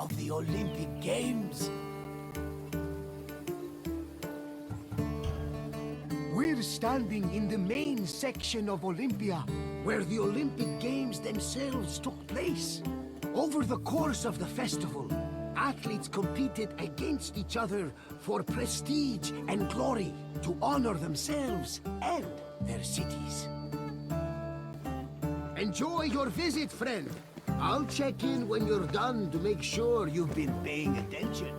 of the Olympic Games. We're standing in the main section of Olympia, where the Olympic Games themselves took place. Over the course of the festival, athletes competed against each other for prestige and glory to honor themselves and their cities. Enjoy your visit, friend. I'll check in when you're done to make sure you've been paying attention.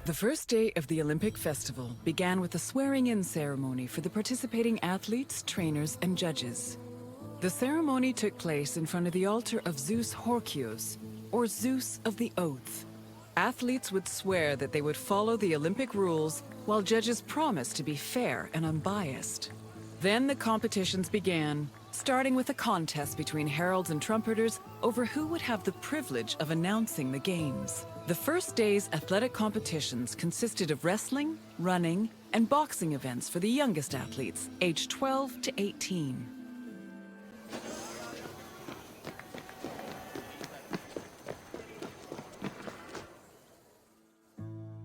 The first day of the Olympic Festival began with a swearing-in ceremony for the participating athletes, trainers, and judges. The ceremony took place in front of the altar of Zeus Horkios, or Zeus of the Oath. Athletes would swear that they would follow the Olympic rules, while judges promised to be fair and unbiased. Then the competitions began, starting with a contest between heralds and trumpeters over who would have the privilege of announcing the games. The first day's athletic competitions consisted of wrestling, running, and boxing events for the youngest athletes, aged 12 to 18.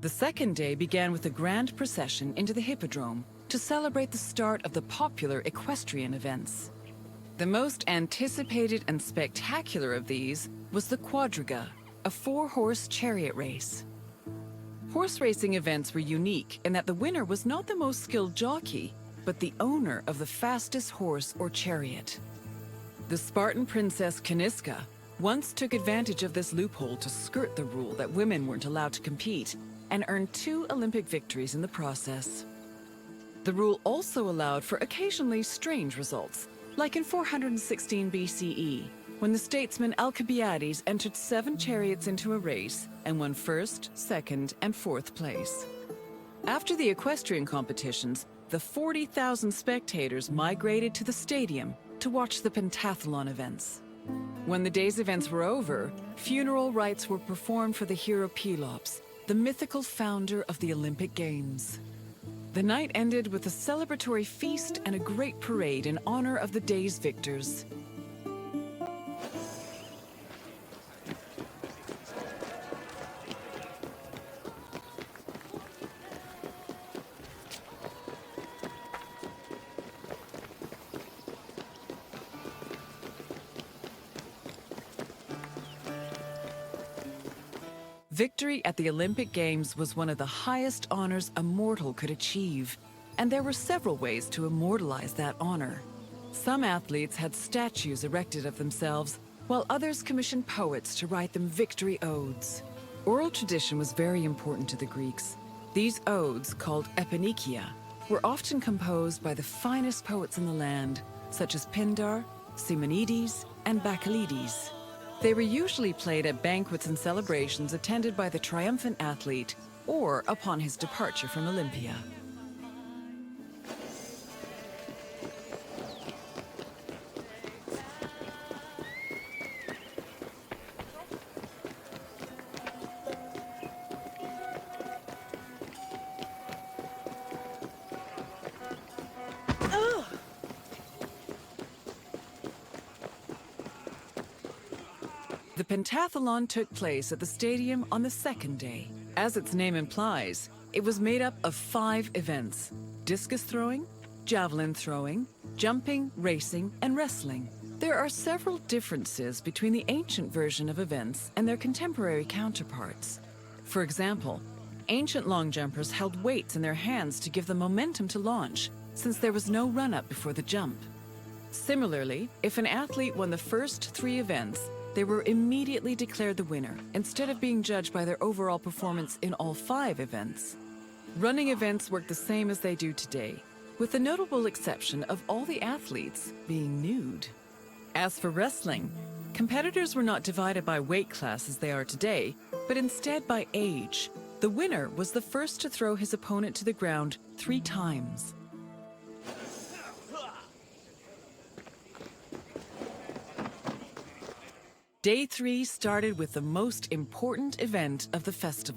The second day began with a grand procession into the Hippodrome to celebrate the start of the popular equestrian events. The most anticipated and spectacular of these was the Quadriga, a four-horse chariot race. Horse racing events were unique in that the winner was not the most skilled jockey, but the owner of the fastest horse or chariot. The Spartan princess Caniska once took advantage of this loophole to skirt the rule that women weren't allowed to compete and earned 2 Olympic victories in the process. The rule also allowed for occasionally strange results, like in 416 BCE, when the statesman Alcibiades entered 7 chariots into a race and won 1st, 2nd, and 4th place. After the equestrian competitions, the 40,000 spectators migrated to the stadium to watch the Pentathlon events. When the day's events were over, funeral rites were performed for the hero Pelops, the mythical founder of the Olympic Games. The night ended with a celebratory feast and a great parade in honor of the day's victors. Victory at the Olympic Games was one of the highest honors a mortal could achieve, and there were several ways to immortalize that honor. Some athletes had statues erected of themselves, while others commissioned poets to write them victory odes. Oral tradition was very important to the Greeks. These odes, called eponychia, were often composed by the finest poets in the land, such as Pindar, Simonides, and Bacchylides. They were usually played at banquets and celebrations attended by the triumphant athlete or upon his departure from Olympia. The Pentathlon took place at the stadium on the second day. As its name implies, it was made up of 5 events: discus throwing, javelin throwing, jumping, racing, and wrestling. There are several differences between the ancient version of events and their contemporary counterparts. For example, ancient long jumpers held weights in their hands to give them momentum to launch, since there was no run-up before the jump. Similarly, if an athlete won the first 3 events, they were immediately declared the winner, instead of being judged by their overall performance in all 5 events. Running events work the same as they do today, with the notable exception of all the athletes being nude. As for wrestling, competitors were not divided by weight class as they are today, but instead by age. The winner was the first to throw his opponent to the ground 3 times. Day 3 started with the most important event of the festival.